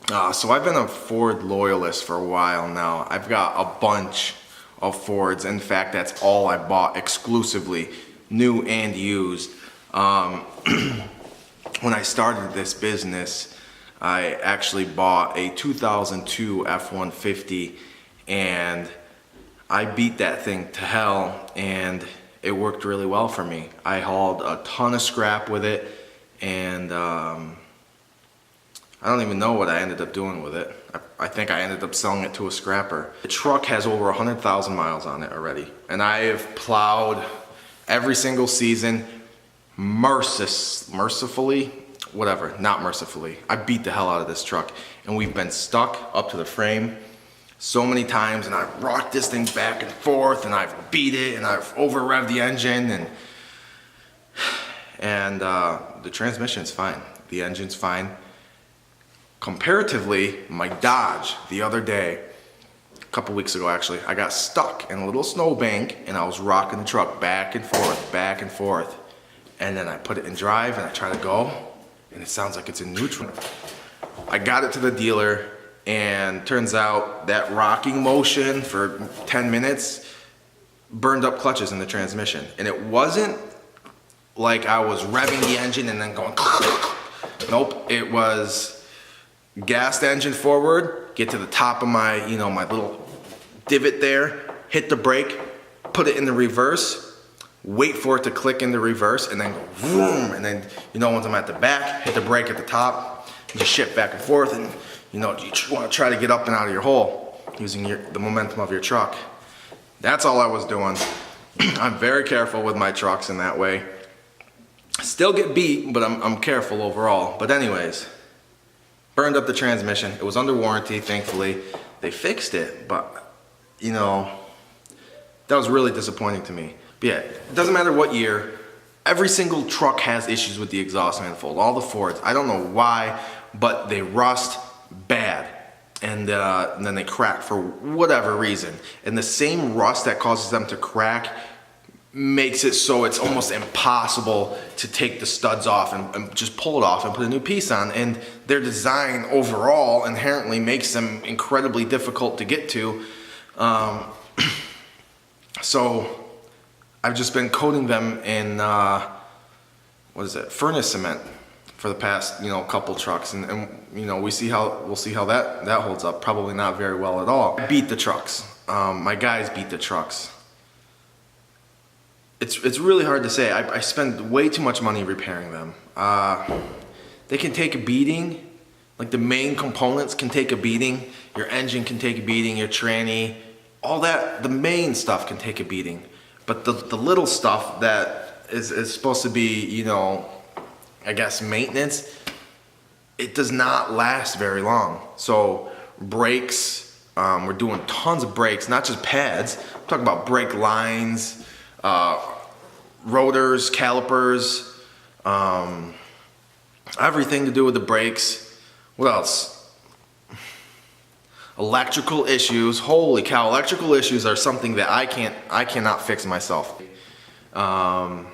So I've been a Ford loyalist for a while now. I've got a bunch of Fords. In fact, that's all I bought exclusively, new and used. When I started this business, I actually bought a 2002 F-150 and I beat that thing to hell and it worked really well for me. I hauled a ton of scrap with it and I don't even know what I ended up doing with it. I think I ended up selling it to a scrapper. The truck has over 100,000 miles on it already. And I have plowed every single season, mercifully, whatever, not mercifully. I beat the hell out of this truck. And we've been stuck up to the frame so many times, and I've rocked this thing back and forth, and I've beat it, and I've over-revved the engine, and the transmission's fine. The engine's fine. Comparatively, my Dodge the other day, a couple weeks ago actually, I got stuck in a little snowbank and I was rocking the truck back and forth. And then I put it in drive and I try to go and it sounds like it's in neutral. I got it to the dealer and turns out that rocking motion for 10 minutes burned up clutches in the transmission. And it wasn't like I was revving the engine and then going, nope, it was gas the engine forward, get to the top of my, my little divot there, hit the brake, put it in the reverse, wait for it to click in the reverse, and then go vroom, and then, once I'm at the back, hit the brake at the top, and just shift back and forth, and, you want to try to get up and out of your hole using the momentum of your truck. That's all I was doing. I'm very careful with my trucks in that way. Still get beat, but I'm careful overall. But anyways, burned up the transmission. It was under warranty, thankfully. They fixed it, but, that was really disappointing to me. But yeah, it doesn't matter what year, every single truck has issues with the exhaust manifold. All the Fords, I don't know why, but they rust bad. And then they crack for whatever reason. And the same rust that causes them to crack makes it so it's almost impossible to take the studs off and just pull it off and put a new piece on. And their design overall inherently makes them incredibly difficult to get to. So I've just been coating them in, furnace cement for the past, couple trucks. And we'll see how that holds up. Probably not very well at all. I beat the trucks. My guys beat the trucks. It's really hard to say. I spend way too much money repairing them. They can take a beating. Like the main components can take a beating. Your engine can take a beating, your tranny, all that, the main stuff can take a beating. But the little stuff that is supposed to be, I guess maintenance, it does not last very long. So brakes, we're doing tons of brakes, not just pads. I'm talking about brake lines, rotors, calipers, everything to do with the brakes. What else? Electrical issues. Holy cow, electrical issues are something that I cannot fix myself. I've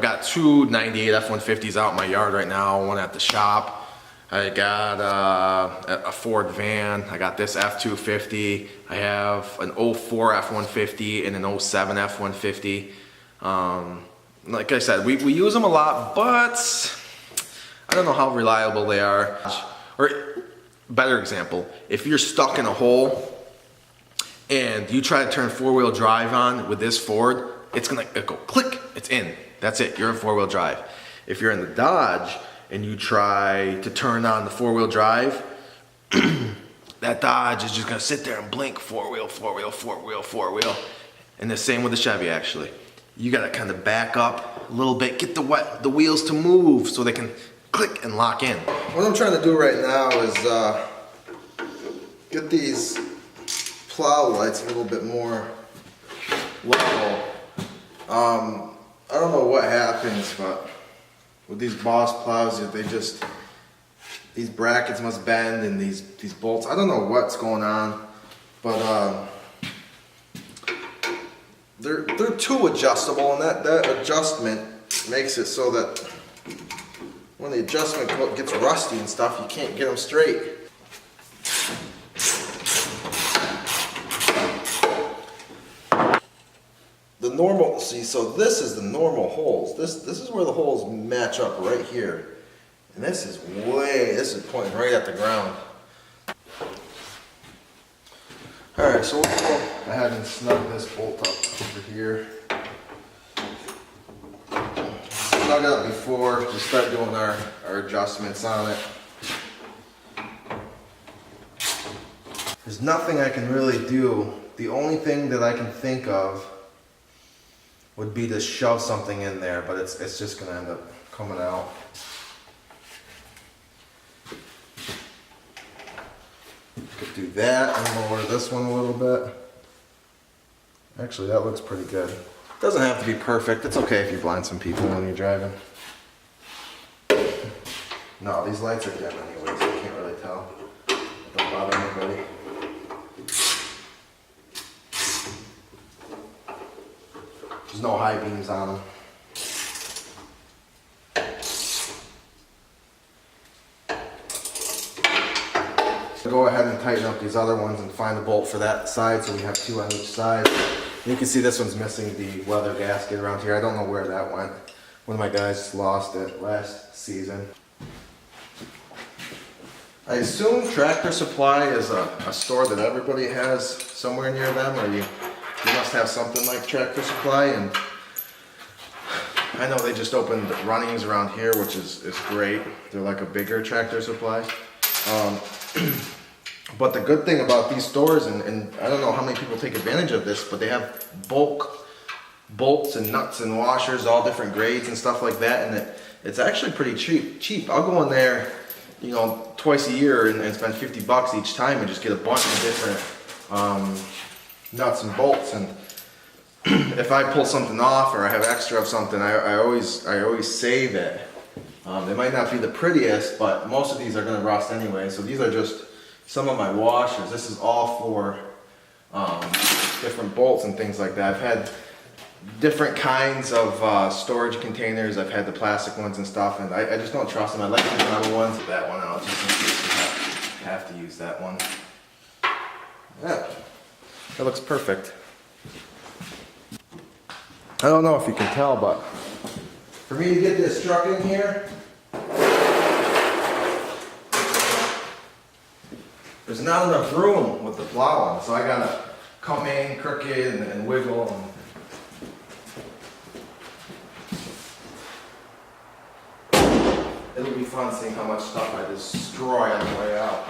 got two 98 F-150s out in my yard right now, one at the shop. I got a Ford van. I got this F-250. I have an 04 F-150 and an 07 F-150. Like I said, we use them a lot, but I don't know how reliable they are. Or better example, if you're stuck in a hole and you try to turn four-wheel drive on with this Ford, it's gonna go click, it's in. That's it, you're in four-wheel drive. If you're in the Dodge and you try to turn on the four-wheel drive, that Dodge is just gonna sit there and blink four-wheel. And the same with the Chevy actually. You gotta kind of back up a little bit, get the wheels to move so they can click and lock in. What I'm trying to do right now is get these plow lights a little bit more level. I don't know what happens, but with these Boss plows, these brackets must bend and these bolts. I don't know what's going on, but they're too adjustable, and that adjustment makes it so that when the adjustment gets rusty and stuff, you can't get them straight. The normal, see, so this is the normal holes. This is where the holes match up right here. And this is pointing right at the ground. Alright, so we'll go ahead and snug this bolt up over here. Snug it up before, just start doing our adjustments on it. There's nothing I can really do. The only thing that I can think of would be to shove something in there, but it's just gonna end up coming out. Could do that and lower this one a little bit. Actually, that looks pretty good. Doesn't have to be perfect. It's okay if you blind some people when you're driving. No, these lights are dim anyway, so you can't really tell. It don't bother anybody. There's no high beams on them. Go ahead and tighten up these other ones and find a bolt for that side, so we have two on each side. You can see this one's missing the weather gasket around here. I don't know where that went. One of my guys lost it last season. I assume Tractor Supply is a store that everybody has somewhere near them, or you must have something like Tractor Supply. And I know they just opened Runnings around here, which is great. They're like a bigger Tractor Supply. But the good thing about these stores, and I don't know how many people take advantage of this, but they have bulk bolts and nuts and washers, all different grades and stuff like that, and it's actually pretty cheap. I'll go in there, you know, twice a year and spend $50 each time and just get a bunch of different nuts and bolts. And if I pull something off or I have extra of something, I always save it. They might not be the prettiest, but most of these are going to rust anyway. So these are just some of my washers. This is all for different bolts and things like that. I've had different kinds of storage containers. I've had the plastic ones and stuff, and I just don't trust them. I like the metal ones. That one out just in case you have to use that one. Yeah, that looks perfect. I don't know if you can tell, but for me to get this truck in here, there's not enough room with the plow on, so I gotta come in crooked and wiggle. It'll be fun seeing how much stuff I destroy on the way out.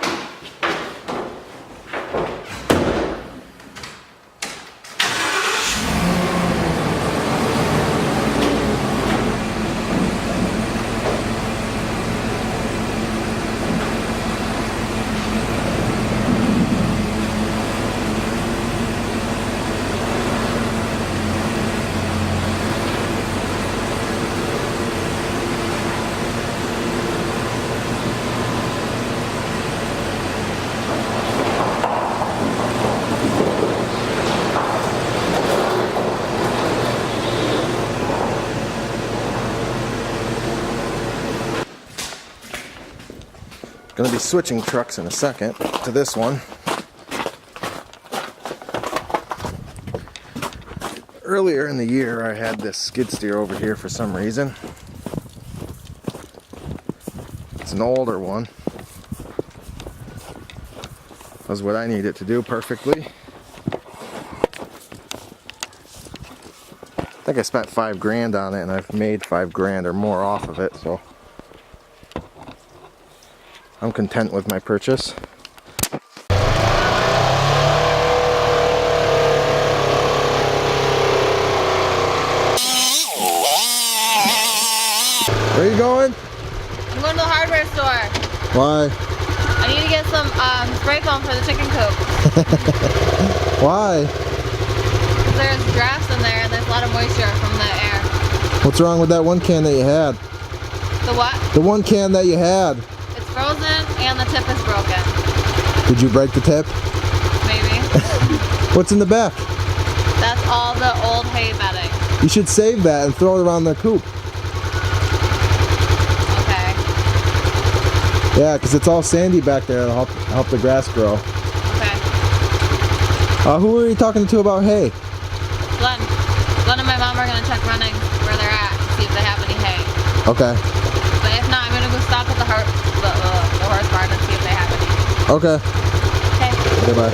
Going to be switching trucks in a second to this one. Earlier in the year I had this skid steer over here for some reason. It's an older one. Does what I need it to do perfectly. I think I spent $5 grand on it, and I've made $5 grand or more off of it, so I'm content with my purchase. Where are you going? I'm going to the hardware store. Why? I need to get some spray foam for the chicken coop. Why? There's drafts in there and there's a lot of moisture from the air. What's wrong with that one can that you had? The what? The one can that you had. It's frozen and the tip is broken. Did you break the tip? Maybe. What's in the back? That's all the old hay bedding. You should save that and throw it around the coop. Okay. Yeah, because it's all sandy back there. It'll help the grass grow. Okay. Who are you talking to about hay? Glenn. Glenn and my mom are gonna check running where they're at, see if they have any hay. Okay. But if not, I'm gonna go stop at the horse barn and see if they have any. Okay. Okay. Okay, bye.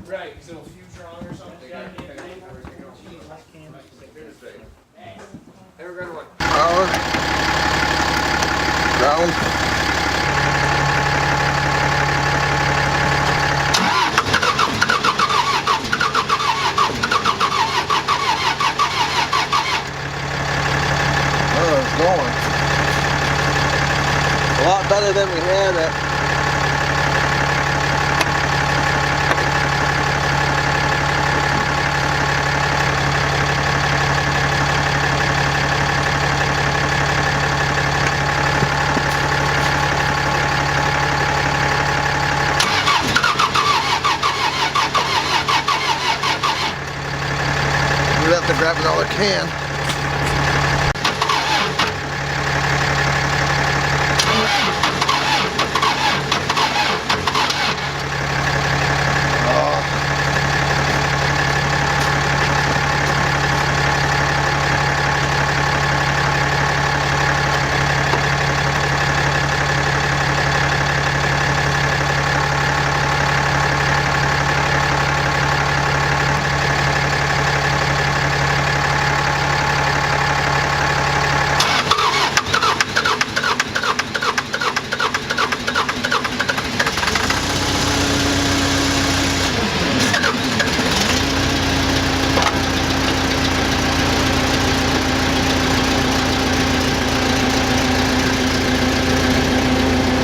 Right, is it a fuse wrong or something? Power. Ground. Oh, it's going. A lot better than we had it. We'd have to grab another can.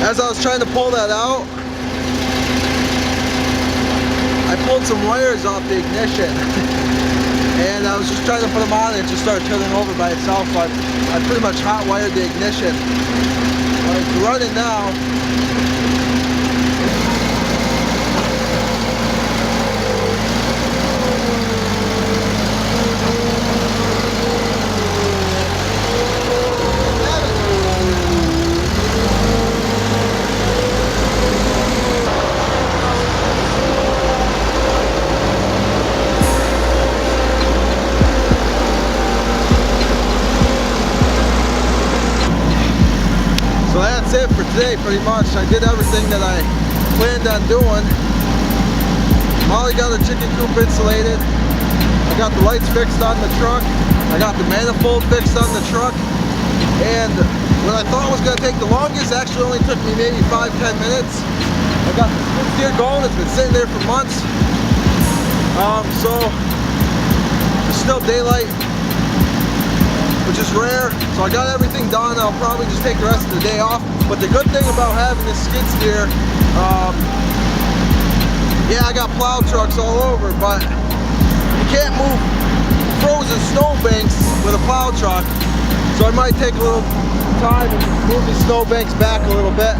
As I was trying to pull that out, I pulled some wires off the ignition and I was just trying to put them on and it just started turning over by itself. So I pretty much hot wired the ignition. It's running now. So that's it for today pretty much. I did everything that I planned on doing. Molly got the chicken coop insulated. I got the lights fixed on the truck. I got the manifold fixed on the truck. And what I thought was going to take the longest actually only took me maybe 5-10 minutes. I got the skid steer going. It's been sitting there for months. So it's still daylight, which is rare. So I got everything done. I'll probably just take the rest of the day off. But the good thing about having this skid steer, yeah, I got plow trucks all over, but you can't move frozen snow banks with a plow truck. So I might take a little time and move the snow banks back a little bit.